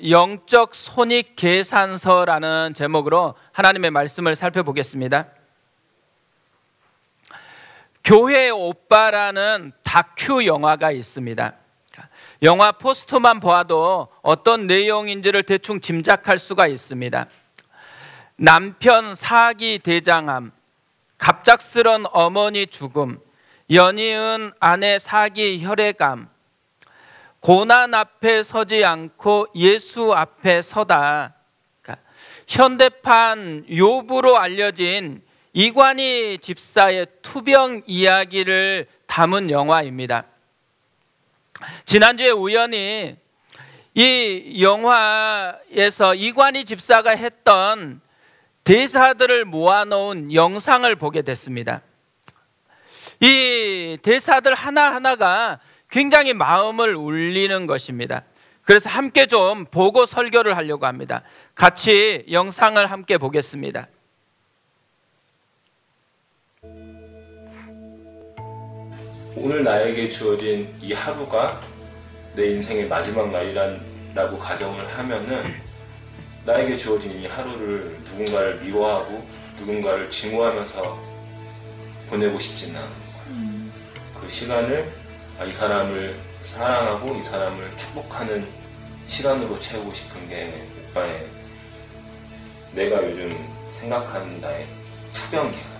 영적 손익 계산서라는 제목으로 하나님의 말씀을 살펴보겠습니다. 교회 오빠라는 다큐 영화가 있습니다. 영화 포스터만 보아도 어떤 내용인지를 대충 짐작할 수가 있습니다. 남편 사기 대장암, 갑작스런 어머니 죽음, 연이은 아내 사기 혈액암, 고난 앞에 서지 않고 예수 앞에 서다. 그러니까 현대판 욥으로 알려진 이관희 집사의 투병 이야기를 담은 영화입니다. 지난주에 우연히 이 영화에서 이관희 집사가 했던 대사들을 모아놓은 영상을 보게 됐습니다. 이 대사들 하나하나가 굉장히 마음을 울리는 것입니다. 그래서 함께 좀 보고 설교를 하려고 합니다. 같이 영상을 함께 보겠습니다. 오늘 나에게 주어진 이 하루가 내 인생의 마지막 날이라고 가정을 하면은 나에게 주어진 이 하루를 누군가를 미워하고 누군가를 증오하면서 보내고 싶지는 않은 거야. 그 시간을 이 사람을 사랑하고 이 사람을 축복하는 시간으로 채우고 싶은 게 오빠의, 내가 요즘 생각하는 나의 투병기간.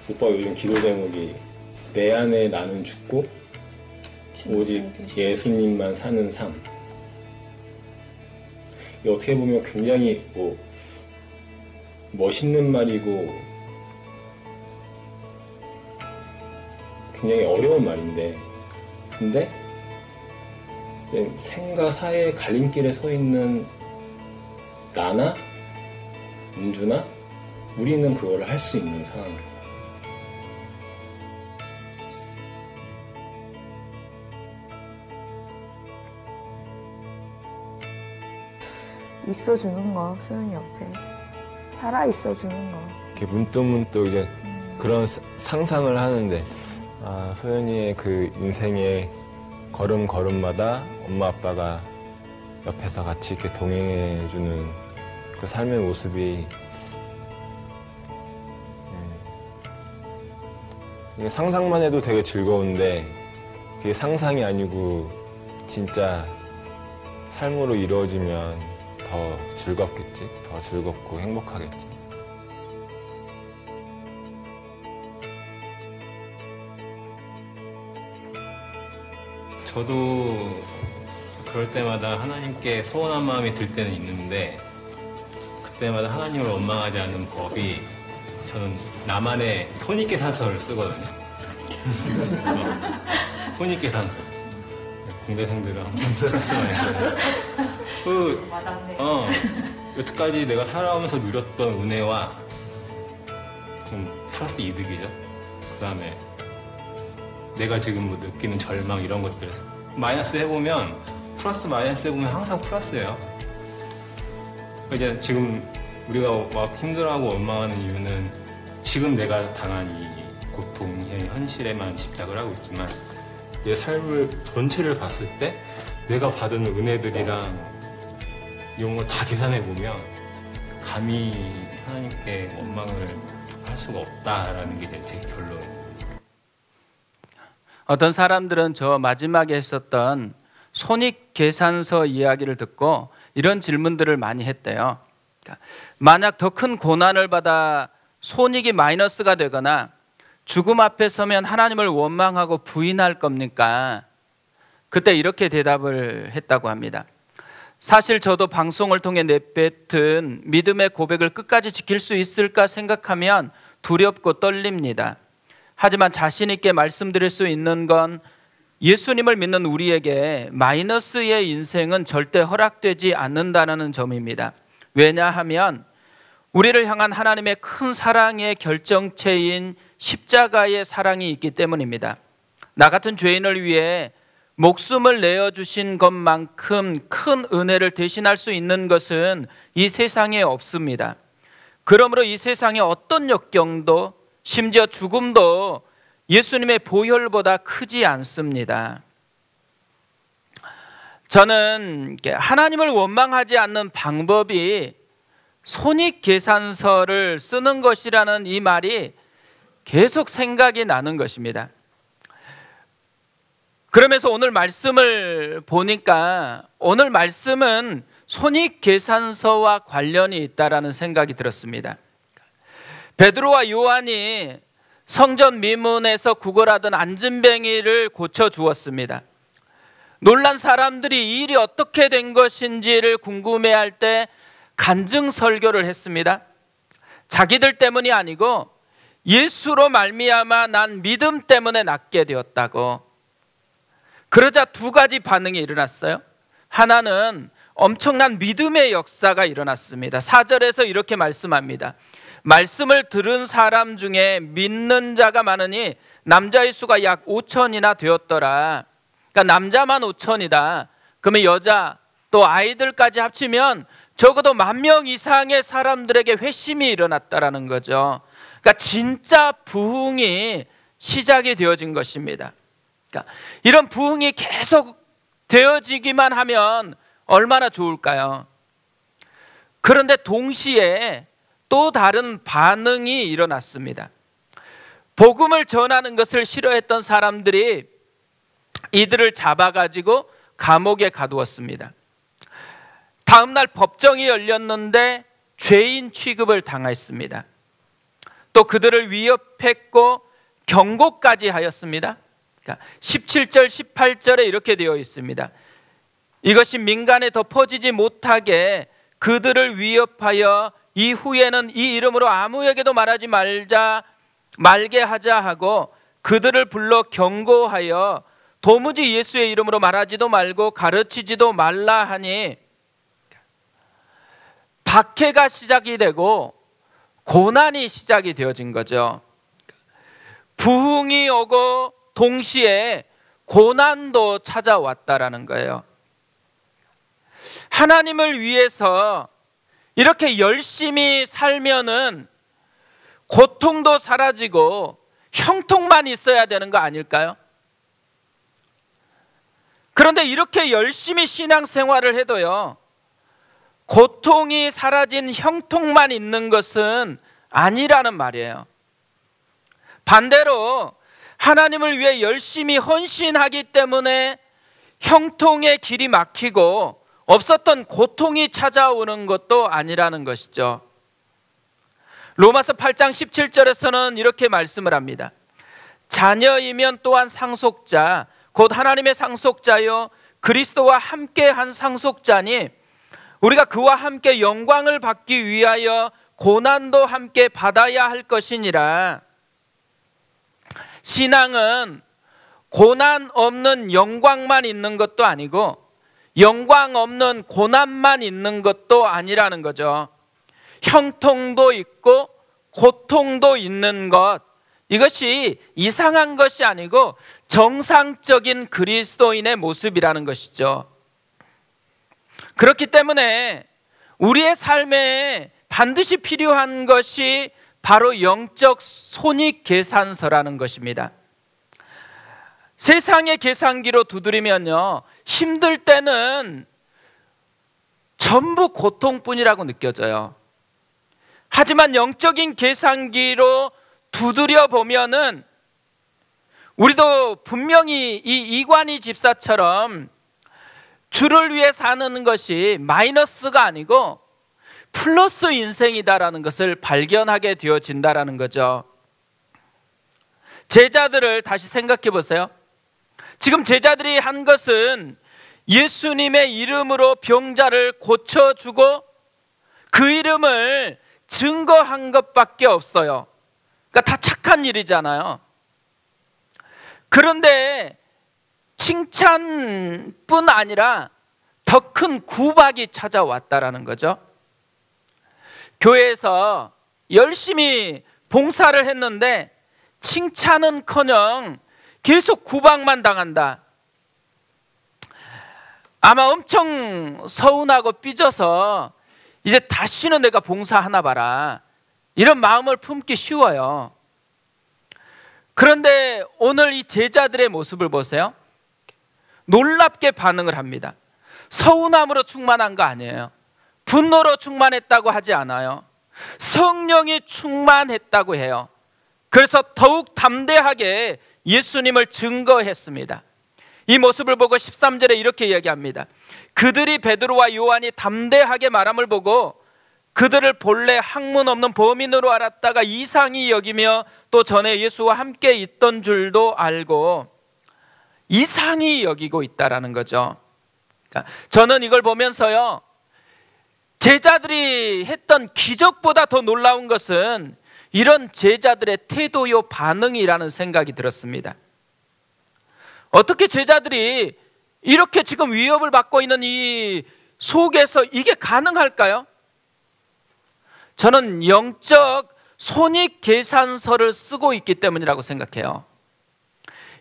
오빠 요즘 기도 제목이 내 안에 나는 죽고 오직 예수님만 사는 삶. 어떻게 보면 굉장히 멋있는 말이고 굉장히 어려운 말인데, 근데 생과 사의 갈림길에 서 있는 나나 은주나 우리는 그걸 할 수 있는 상황. 있어주는 거, 소연이 옆에 살아 있어주는 거. 이렇게 문득문득 이제 그런 상상을 하는데, 소연이의 그 인생의 걸음걸음마다 엄마 아빠가 옆에서 같이 이렇게 동행해주는 그 삶의 모습이, 이게 상상만 해도 되게 즐거운데 그게 상상이 아니고 진짜 삶으로 이루어지면 더 즐겁겠지? 더 즐겁고 행복하겠지. 저도 그럴 때마다 하나님께 서운한 마음이 들 때는 있는데, 그때마다 하나님을 원망하지 않는 법이, 저는 나만의 손익계산서를 쓰거든요. 손익계산서. 공대생들은 한번 플러스만 해서 여태까지 내가 살아오면서 누렸던 은혜와 좀 플러스 이득이죠. 그 다음에 내가 지금 뭐 느끼는 절망 이런 것들 마이너스 해보면, 플러스 마이너스 해보면 항상 플러스예요. 이제 지금 우리가 막 힘들어하고 원망하는 이유는 지금 내가 당한 이 고통의 현실에만 집착을 하고 있지만, 내 삶을 전체를 봤을 때 내가 받은 은혜들이랑 이런 걸 다 계산해보면 감히 하나님께 원망을 할 수가 없다라는 게 제 결론이에요. 어떤 사람들은 저 마지막에 했었던 손익계산서 이야기를 듣고 이런 질문들을 많이 했대요. 만약 더 큰 고난을 받아 손익이 마이너스가 되거나 죽음 앞에 서면 하나님을 원망하고 부인할 겁니까? 그때 이렇게 대답을 했다고 합니다. 사실 저도 방송을 통해 내뱉은 믿음의 고백을 끝까지 지킬 수 있을까 생각하면 두렵고 떨립니다. 하지만 자신 있게 말씀드릴 수 있는 건 예수님을 믿는 우리에게 마이너스의 인생은 절대 허락되지 않는다는 점입니다. 왜냐하면 우리를 향한 하나님의 큰 사랑의 결정체인 십자가의 사랑이 있기 때문입니다. 나 같은 죄인을 위해 목숨을 내어주신 것만큼 큰 은혜를 대신할 수 있는 것은 이 세상에 없습니다. 그러므로 이 세상의 어떤 역경도 심지어 죽음도 예수님의 보혈보다 크지 않습니다. 저는 하나님을 원망하지 않는 방법이 손익계산서를 쓰는 것이라는 이 말이 계속 생각이 나는 것입니다. 그러면서 오늘 말씀을 보니까 오늘 말씀은 손익계산서와 관련이 있다라는 생각이 들었습니다. 베드로와 요한이 성전 미문에서 구걸하던 안진뱅이를 고쳐주었습니다. 놀란 사람들이 이 일이 어떻게 된 것인지를 궁금해할 때 간증 설교를 했습니다. 자기들 때문이 아니고 예수로 말미암아 난 믿음 때문에 낫게 되었다고. 그러자 두 가지 반응이 일어났어요. 하나는 엄청난 믿음의 역사가 일어났습니다. 4절에서 이렇게 말씀합니다. 말씀을 들은 사람 중에 믿는 자가 많으니 남자의 수가 약 5천이나 되었더라. 그러니까 남자만 5천이다. 그러면 여자 또 아이들까지 합치면 적어도 10,000명 이상의 사람들에게 회심이 일어났다라는 거죠. 그러니까 진짜 부흥이 시작이 되어진 것입니다. 그러니까 이런 부흥이 계속 되어지기만 하면 얼마나 좋을까요? 그런데 동시에 또 다른 반응이 일어났습니다. 복음을 전하는 것을 싫어했던 사람들이 이들을 잡아가지고 감옥에 가두었습니다. 다음 날 법정이 열렸는데 죄인 취급을 당했습니다. 또 그들을 위협했고 경고까지 하였습니다. 17절 18절에 이렇게 되어 있습니다. 이것이 민간에 덮어지지 못하게 그들을 위협하여 이후에는 이 이름으로 아무에게도 말하지 말게 하자 하고 그들을 불러 경고하여 도무지 예수의 이름으로 말하지도 말고 가르치지도 말라 하니 박해가 시작이 되고 고난이 시작이 되어진 거죠. 부흥이 오고 동시에 고난도 찾아왔다라는 거예요. 하나님을 위해서 이렇게 열심히 살면은 고통도 사라지고 형통만 있어야 되는 거 아닐까요? 그런데 이렇게 열심히 신앙생활을 해도요, 고통이 사라진 형통만 있는 것은 아니라는 말이에요. 반대로 하나님을 위해 열심히 헌신하기 때문에 형통의 길이 막히고 없었던 고통이 찾아오는 것도 아니라는 것이죠. 로마서 8장 17절에서는 이렇게 말씀을 합니다. 자녀이면 또한 상속자, 곧 하나님의 상속자요 그리스도와 함께한 상속자니 우리가 그와 함께 영광을 받기 위하여 고난도 함께 받아야 할 것이니라. 신앙은 고난 없는 영광만 있는 것도 아니고 영광 없는 고난만 있는 것도 아니라는 거죠. 형통도 있고 고통도 있는 것, 이것이 이상한 것이 아니고 정상적인 그리스도인의 모습이라는 것이죠. 그렇기 때문에 우리의 삶에 반드시 필요한 것이 바로 영적 손익계산서라는 것입니다. 세상의 계산기로 두드리면요, 힘들 때는 전부 고통뿐이라고 느껴져요. 하지만 영적인 계산기로 두드려 보면은 우리도 분명히 이 이관희 집사처럼 주를 위해 사는 것이 마이너스가 아니고 플러스 인생이다라는 것을 발견하게 되어진다라는 거죠. 제자들을 다시 생각해 보세요. 지금 제자들이 한 것은 예수님의 이름으로 병자를 고쳐주고 그 이름을 증거한 것밖에 없어요. 그러니까 다 착한 일이잖아요. 그런데 칭찬뿐 아니라 더 큰 구박이 찾아왔다라는 거죠. 교회에서 열심히 봉사를 했는데 칭찬은커녕 계속 구박만 당한다. 아마 엄청 서운하고 삐져서 이제 다시는 내가 봉사하나 봐라, 이런 마음을 품기 쉬워요. 그런데 오늘 이 제자들의 모습을 보세요. 놀랍게 반응을 합니다. 서운함으로 충만한 거 아니에요. 분노로 충만했다고 하지 않아요. 성령이 충만했다고 해요. 그래서 더욱 담대하게 예수님을 증거했습니다. 이 모습을 보고 13절에 이렇게 이야기합니다. 그들이 베드로와 요한이 담대하게 말함을 보고 그들을 본래 학문 없는 범인으로 알았다가 이상히 여기며 또 전에 예수와 함께 있던 줄도 알고 이상히 여기고 있다라는 거죠. 그러니까 저는 이걸 보면서요, 제자들이 했던 기적보다 더 놀라운 것은 이런 제자들의 태도요 반응이라는 생각이 들었습니다. 어떻게 제자들이 이렇게 지금 위협을 받고 있는 이 속에서 이게 가능할까요? 저는 영적 손익 계산서를 쓰고 있기 때문이라고 생각해요.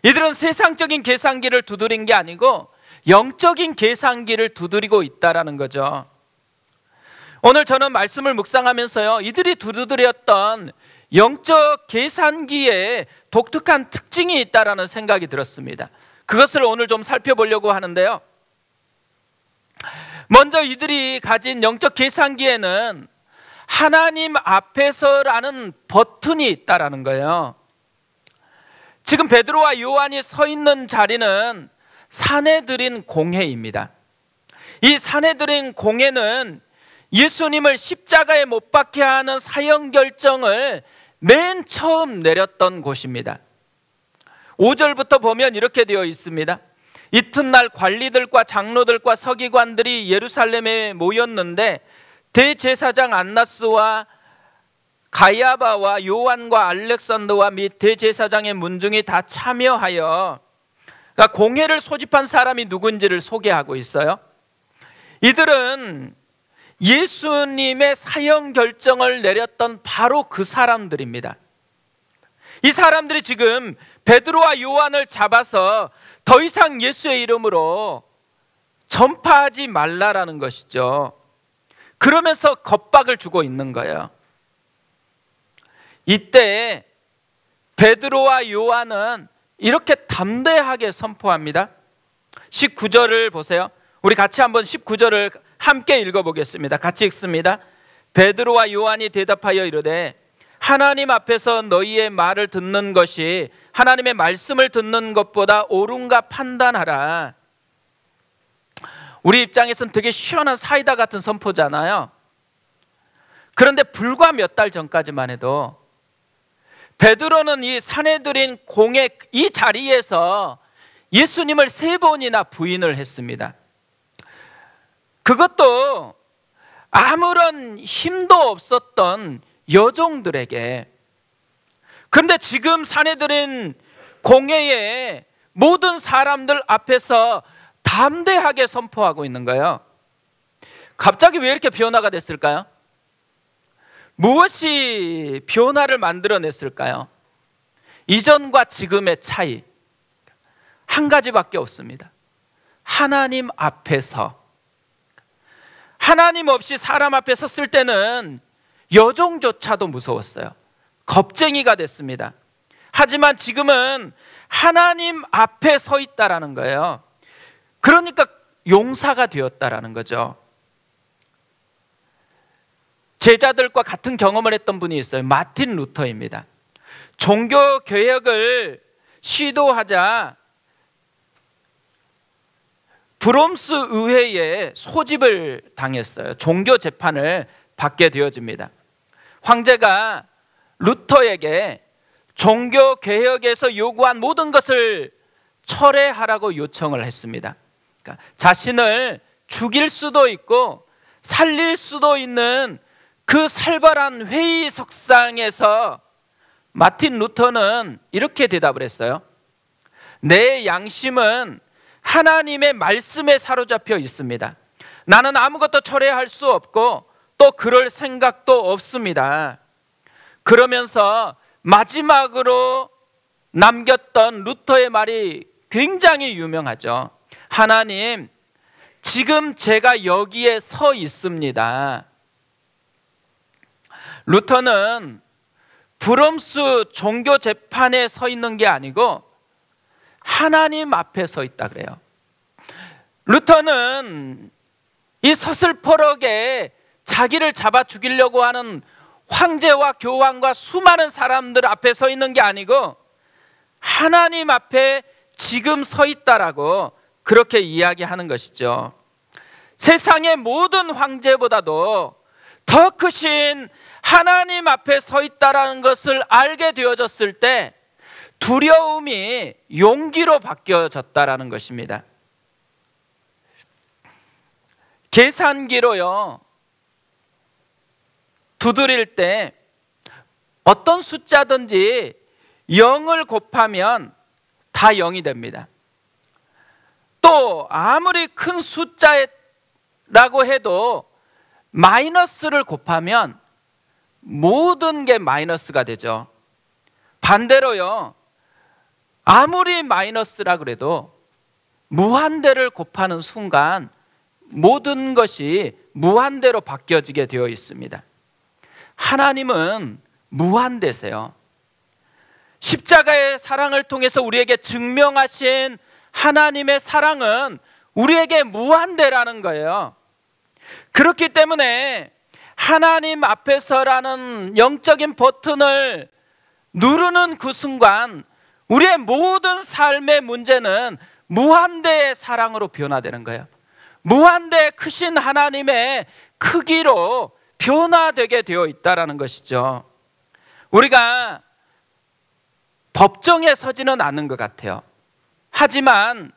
이들은 세상적인 계산기를 두드린 게 아니고 영적인 계산기를 두드리고 있다라는 거죠. 오늘 저는 말씀을 묵상하면서요, 이들이 두드렸던 영적 계산기에 독특한 특징이 있다라는 생각이 들었습니다. 그것을 오늘 좀 살펴보려고 하는데요. 먼저 이들이 가진 영적 계산기에는 하나님 앞에서라는 버튼이 있다라는 거예요. 지금 베드로와 요한이 서 있는 자리는 사내들인 공회입니다. 이 사내들인 공회는 예수님을 십자가에 못 박게 하는 사형 결정을 맨 처음 내렸던 곳입니다. 5절부터 보면 이렇게 되어 있습니다. 이튿날 관리들과 장로들과 서기관들이 예루살렘에 모였는데 대제사장 안나스와 가야바와 요한과 알렉산더와 및 대제사장의 문중이 다 참여하여, 그러니까 공회를 소집한 사람이 누군지를 소개하고 있어요. 이들은 예수님의 사형 결정을 내렸던 바로 그 사람들입니다. 이 사람들이 지금 베드로와 요한을 잡아서 더 이상 예수의 이름으로 전파하지 말라라는 것이죠. 그러면서 겁박을 주고 있는 거예요. 이때 베드로와 요한은 이렇게 담대하게 선포합니다. 19절을 보세요. 우리 같이 한번 19절을 함께 읽어보겠습니다. 같이 읽습니다. 베드로와 요한이 대답하여 이르되 하나님 앞에서 너희의 말을 듣는 것이 하나님의 말씀을 듣는 것보다 옳은가 판단하라. 우리 입장에서는 되게 시원한 사이다 같은 선포잖아요. 그런데 불과 몇 달 전까지만 해도 베드로는 이 사내들인 공회 이 자리에서 예수님을 3번이나 부인을 했습니다. 그것도 아무런 힘도 없었던 여종들에게. 그런데 지금 사내들인 공회에 모든 사람들 앞에서 담대하게 선포하고 있는 거예요. 갑자기 왜 이렇게 변화가 됐을까요? 무엇이 변화를 만들어냈을까요? 이전과 지금의 차이 한 가지밖에 없습니다. 하나님 앞에서. 하나님 없이 사람 앞에 섰을 때는 여종조차도 무서웠어요. 겁쟁이가 됐습니다. 하지만 지금은 하나님 앞에 서 있다라는 거예요. 그러니까 용사가 되었다라는 거죠. 제자들과 같은 경험을 했던 분이 있어요. 마틴 루터입니다. 종교 개혁을 시도하자 브롬스 의회에 소집을 당했어요. 종교 재판을 받게 되어집니다. 황제가 루터에게 종교 개혁에서 요구한 모든 것을 철회하라고 요청을 했습니다. 그러니까 자신을 죽일 수도 있고 살릴 수도 있는 그 살벌한 회의석상에서 마틴 루터는 이렇게 대답을 했어요. 내 양심은 하나님의 말씀에 사로잡혀 있습니다. 나는 아무것도 철회할 수 없고 또 그럴 생각도 없습니다. 그러면서 마지막으로 남겼던 루터의 말이 굉장히 유명하죠. 하나님, 지금 제가 여기에 서 있습니다. 루터는 브럼스 종교 재판에 서 있는 게 아니고 하나님 앞에 서 있다 그래요. 루터는 이 서슬퍼럭에 자기를 잡아 죽이려고 하는 황제와 교황과 수많은 사람들 앞에 서 있는 게 아니고 하나님 앞에 지금 서 있다라고 그렇게 이야기하는 것이죠. 세상의 모든 황제보다도 더 크신 하나님 앞에 서 있다라는 것을 알게 되어졌을 때 두려움이 용기로 바뀌어졌다라는 것입니다. 계산기로요, 두드릴 때 어떤 숫자든지 0을 곱하면 다 0이 됩니다. 또 아무리 큰 숫자라고 해도 마이너스를 곱하면 모든 게 마이너스가 되죠. 반대로요, 아무리 마이너스라 그래도 무한대를 곱하는 순간 모든 것이 무한대로 바뀌어지게 되어 있습니다. 하나님은 무한대세요. 십자가의 사랑을 통해서 우리에게 증명하신 하나님의 사랑은 우리에게 무한대라는 거예요. 그렇기 때문에 하나님 앞에서라는 영적인 버튼을 누르는 그 순간 우리의 모든 삶의 문제는 무한대의 사랑으로 변화되는 거예요. 무한대 크신 하나님의 크기로 변화되게 되어 있다는 것이죠. 우리가 법정에 서지는 않는 것 같아요. 하지만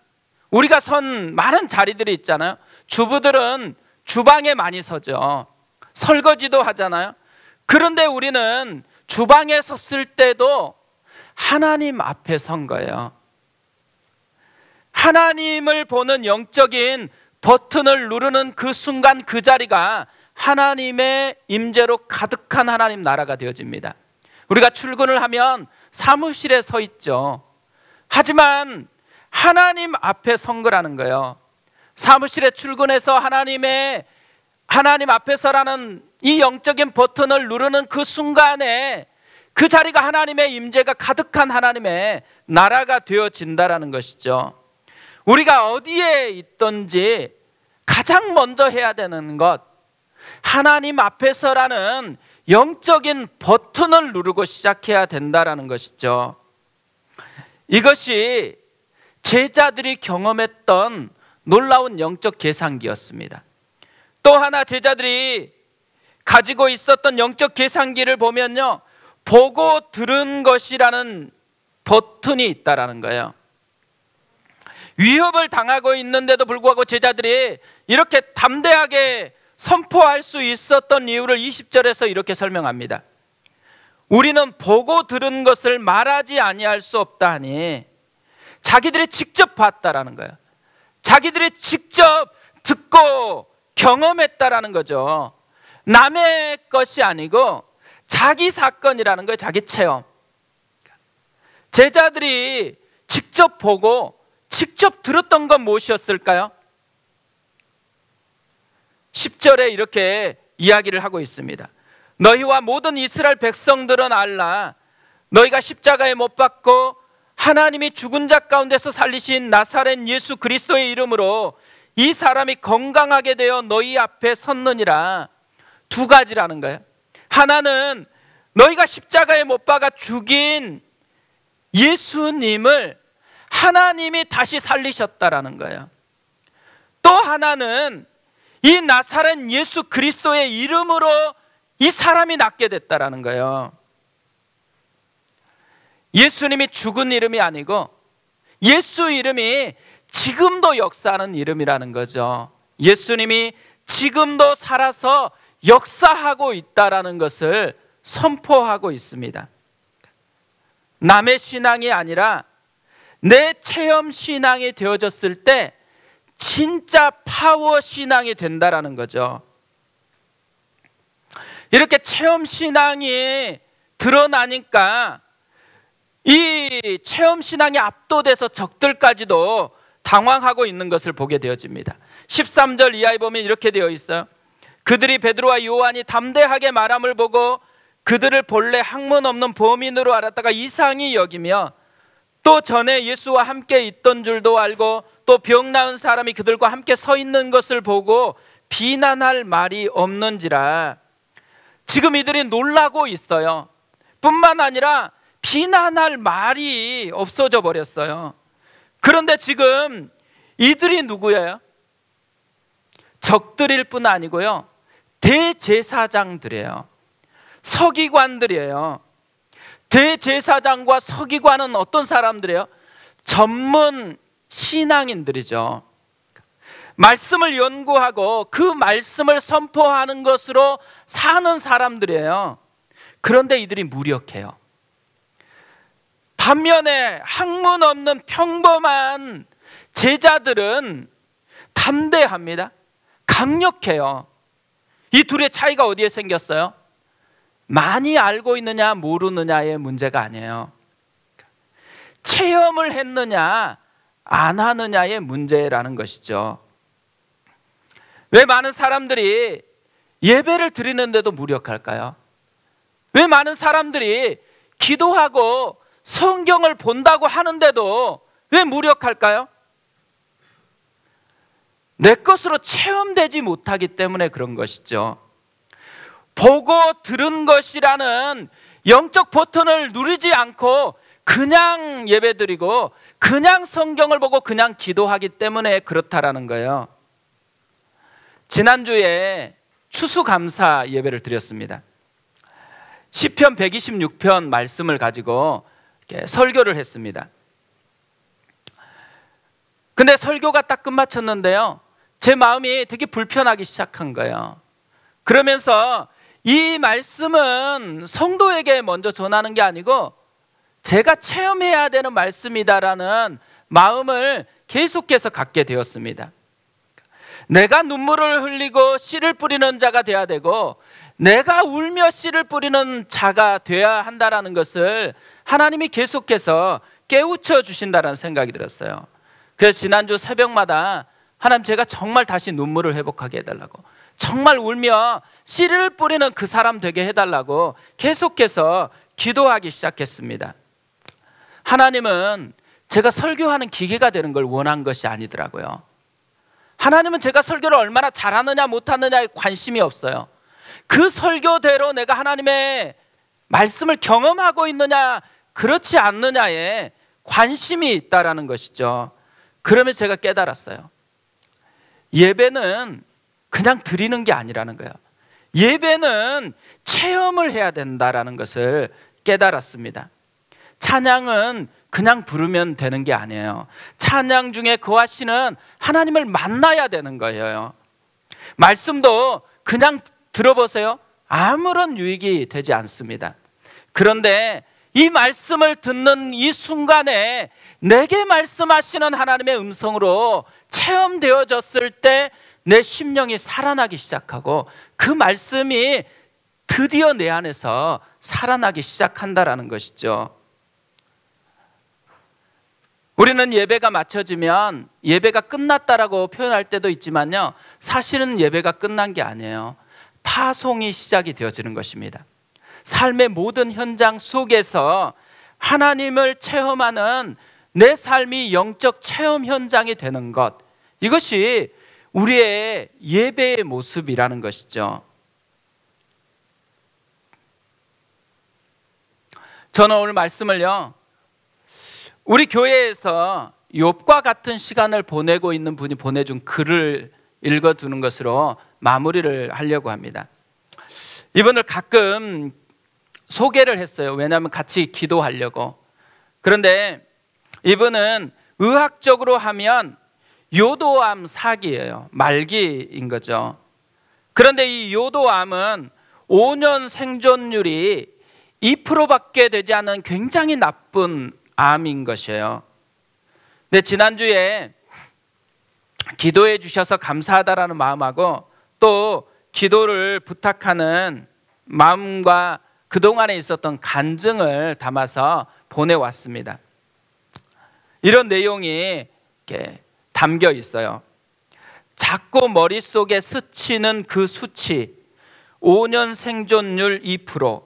우리가 선 많은 자리들이 있잖아요. 주부들은 주방에 많이 서죠. 설거지도 하잖아요. 그런데 우리는 주방에 섰을 때도 하나님 앞에 선 거예요. 하나님을 보는 영적인 버튼을 누르는 그 순간 그 자리가 하나님의 임재로 가득한 하나님 나라가 되어집니다. 우리가 출근을 하면 사무실에 서 있죠. 하지만 하나님 앞에 선 거라는 거예요. 사무실에 출근해서 하나님 앞에서라는 이 영적인 버튼을 누르는 그 순간에 그 자리가 하나님의 임재가 가득한 하나님의 나라가 되어진다라는 것이죠. 우리가 어디에 있든지 가장 먼저 해야 되는 것, 하나님 앞에서라는 영적인 버튼을 누르고 시작해야 된다라는 것이죠. 이것이 제자들이 경험했던 놀라운 영적 계산기였습니다. 또 하나 제자들이 가지고 있었던 영적 계산기를 보면요, 보고 들은 것이라는 버튼이 있다라는 거예요. 위협을 당하고 있는데도 불구하고 제자들이 이렇게 담대하게 선포할 수 있었던 이유를 20절에서 이렇게 설명합니다. 우리는 보고 들은 것을 말하지 아니할 수 없다 하니, 자기들이 직접 봤다라는 거예요. 자기들이 직접 듣고 경험했다라는 거죠. 남의 것이 아니고 자기 사건이라는 거예요. 자기 체험. 제자들이 직접 보고 직접 들었던 건 무엇이었을까요? 10절에 이렇게 이야기를 하고 있습니다. 너희와 모든 이스라엘 백성들은 알라. 너희가 십자가에 못 박고 하나님이 죽은 자 가운데서 살리신 나사렛 예수 그리스도의 이름으로 이 사람이 건강하게 되어 너희 앞에 섰느니라. 두 가지라는 거예요. 하나는 너희가 십자가에 못 박아 죽인 예수님을 하나님이 다시 살리셨다라는 거예요. 또 하나는 이 나사렛 예수 그리스도의 이름으로 이 사람이 낫게 됐다라는 거예요. 예수님이 죽은 이름이 아니고 예수 이름이 지금도 역사하는 이름이라는 거죠. 예수님이 지금도 살아서 역사하고 있다라는 것을 선포하고 있습니다. 남의 신앙이 아니라 내 체험 신앙이 되어졌을 때 진짜 파워 신앙이 된다라는 거죠. 이렇게 체험 신앙이 드러나니까 이 체험 신앙에 압도돼서 적들까지도 당황하고 있는 것을 보게 되어집니다. 13절 이하에 보면 이렇게 되어 있어요. 그들이 베드로와 요한이 담대하게 말함을 보고 그들을 본래 학문 없는 범인으로 알았다가 이상히 여기며 또 전에 예수와 함께 있던 줄도 알고 또 병 나은 사람이 그들과 함께 서 있는 것을 보고 비난할 말이 없는지라. 지금 이들이 놀라고 있어요. 뿐만 아니라 비난할 말이 없어져 버렸어요. 그런데 지금 이들이 누구예요? 적들일 뿐 아니고요, 대제사장들이에요. 서기관들이에요. 대제사장과 서기관은 어떤 사람들이에요? 전문 신앙인들이죠. 말씀을 연구하고 그 말씀을 선포하는 것으로 사는 사람들이에요. 그런데 이들이 무력해요. 반면에 학문 없는 평범한 제자들은 담대합니다. 강력해요. 이 둘의 차이가 어디에 생겼어요? 많이 알고 있느냐 모르느냐의 문제가 아니에요. 체험을 했느냐 안 하느냐의 문제라는 것이죠. 왜 많은 사람들이 예배를 드리는데도 무력할까요? 왜 많은 사람들이 기도하고 성경을 본다고 하는데도 왜 무력할까요? 내 것으로 체험되지 못하기 때문에 그런 것이죠. 보고 들은 것이라는 영적 버튼을 누르지 않고 그냥 예배드리고 그냥 성경을 보고 그냥 기도하기 때문에 그렇다라는 거예요. 지난주에 추수감사 예배를 드렸습니다. 시편 126편 말씀을 가지고 설교를 했습니다. 근데 설교가 딱 끝마쳤는데요, 제 마음이 되게 불편하기 시작한 거예요. 그러면서 이 말씀은 성도에게 먼저 전하는 게 아니고 제가 체험해야 되는 말씀이다라는 마음을 계속해서 갖게 되었습니다. 내가 눈물을 흘리고 씨를 뿌리는 자가 돼야 되고 내가 울며 씨를 뿌리는 자가 돼야 한다라는 것을 하나님이 계속해서 깨우쳐 주신다는 생각이 들었어요. 그래서 지난주 새벽마다 하나님, 제가 정말 다시 눈물을 회복하게 해달라고, 정말 울며 씨를 뿌리는 그 사람 되게 해달라고 계속해서 기도하기 시작했습니다. 하나님은 제가 설교하는 기계가 되는 걸 원한 것이 아니더라고요. 하나님은 제가 설교를 얼마나 잘하느냐 못하느냐에 관심이 없어요. 그 설교대로 내가 하나님의 말씀을 경험하고 있느냐 그렇지 않느냐에 관심이 있다라는 것이죠. 그러면서 제가 깨달았어요. 예배는 그냥 드리는 게 아니라는 거예요. 예배는 체험을 해야 된다라는 것을 깨달았습니다. 찬양은 그냥 부르면 되는 게 아니에요. 찬양 중에 거하시는 하나님을 만나야 되는 거예요. 말씀도 그냥 들어보세요. 아무런 유익이 되지 않습니다. 그런데 이 말씀을 듣는 이 순간에 내게 말씀하시는 하나님의 음성으로 체험되어졌을 때 내 심령이 살아나기 시작하고 그 말씀이 드디어 내 안에서 살아나기 시작한다라는 것이죠. 우리는 예배가 마쳐지면 예배가 끝났다라고 표현할 때도 있지만요, 사실은 예배가 끝난 게 아니에요. 파송이 시작이 되어지는 것입니다. 삶의 모든 현장 속에서 하나님을 체험하는 내 삶이 영적 체험 현장이 되는 것, 이것이 우리의 예배의 모습이라는 것이죠. 저는 오늘 말씀을요, 우리 교회에서 욥과 같은 시간을 보내고 있는 분이 보내준 글을 읽어두는 것으로 마무리를 하려고 합니다. 이분을 가끔 소개를 했어요. 왜냐하면 같이 기도하려고. 그런데 이분은 의학적으로 하면 요도암 사기예요. 말기인 거죠. 그런데 이 요도암은 5년 생존율이 2%밖에 되지 않은 굉장히 나쁜 암인 것이에요. 근데 지난주에 기도해 주셔서 감사하다라는 마음하고 또 기도를 부탁하는 마음과 그동안에 있었던 간증을 담아서 보내왔습니다. 이런 내용이 이렇게 담겨 있어요. 자꾸 머릿속에 스치는 그 수치, 5년 생존율 2%,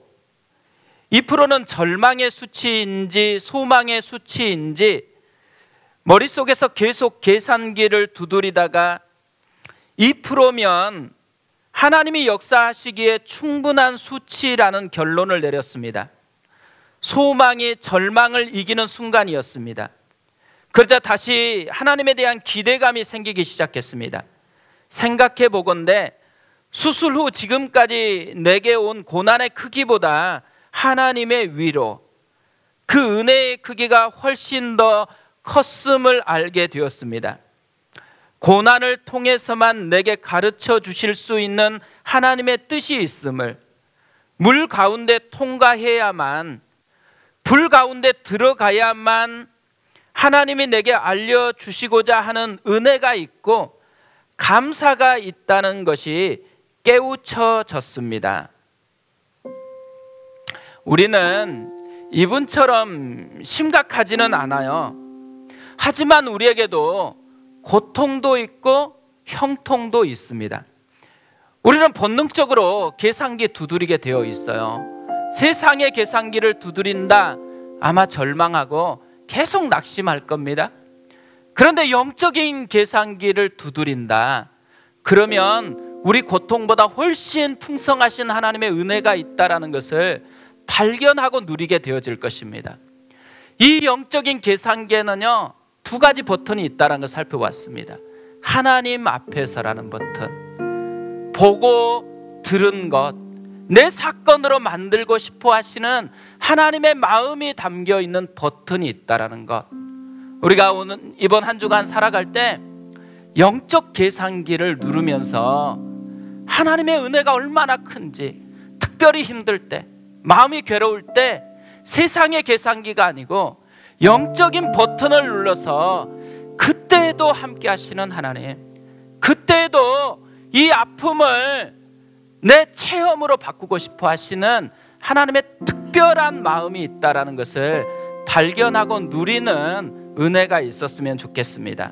2%는 절망의 수치인지 소망의 수치인지 머릿속에서 계속 계산기를 두드리다가 2%면 하나님이 역사하시기에 충분한 수치라는 결론을 내렸습니다. 소망이 절망을 이기는 순간이었습니다. 그러자 다시 하나님에 대한 기대감이 생기기 시작했습니다. 생각해 보건대 수술 후 지금까지 내게 온 고난의 크기보다 하나님의 위로, 그 은혜의 크기가 훨씬 더 컸음을 알게 되었습니다. 고난을 통해서만 내게 가르쳐 주실 수 있는 하나님의 뜻이 있음을, 물 가운데 통과해야만, 불 가운데 들어가야만 하나님이 내게 알려주시고자 하는 은혜가 있고 감사가 있다는 것이 깨우쳐졌습니다. 우리는 이분처럼 심각하지는 않아요. 하지만 우리에게도 고통도 있고 형통도 있습니다. 우리는 본능적으로 계산기 두드리게 되어 있어요. 세상의 계산기를 두드린다, 아마 절망하고 계속 낙심할 겁니다. 그런데 영적인 계산기를 두드린다, 그러면 우리 고통보다 훨씬 풍성하신 하나님의 은혜가 있다는 것을 발견하고 누리게 되어질 것입니다. 이 영적인 계산기에는요, 두 가지 버튼이 있다는 걸 살펴봤습니다. 하나님 앞에서라는 버튼, 보고 들은 것, 내 사건으로 만들고 싶어 하시는 하나님의 마음이 담겨 있는 버튼이 있다는 것. 우리가 오늘 이번 한 주간 살아갈 때 영적 계산기를 누르면서 하나님의 은혜가 얼마나 큰지, 특별히 힘들 때, 마음이 괴로울 때 세상의 계산기가 아니고 영적인 버튼을 눌러서 그때에도 함께 하시는 하나님, 그때에도 이 아픔을 내 체험으로 바꾸고 싶어 하시는 하나님의 특별한 마음이 있다는 것을 발견하고 누리는 은혜가 있었으면 좋겠습니다.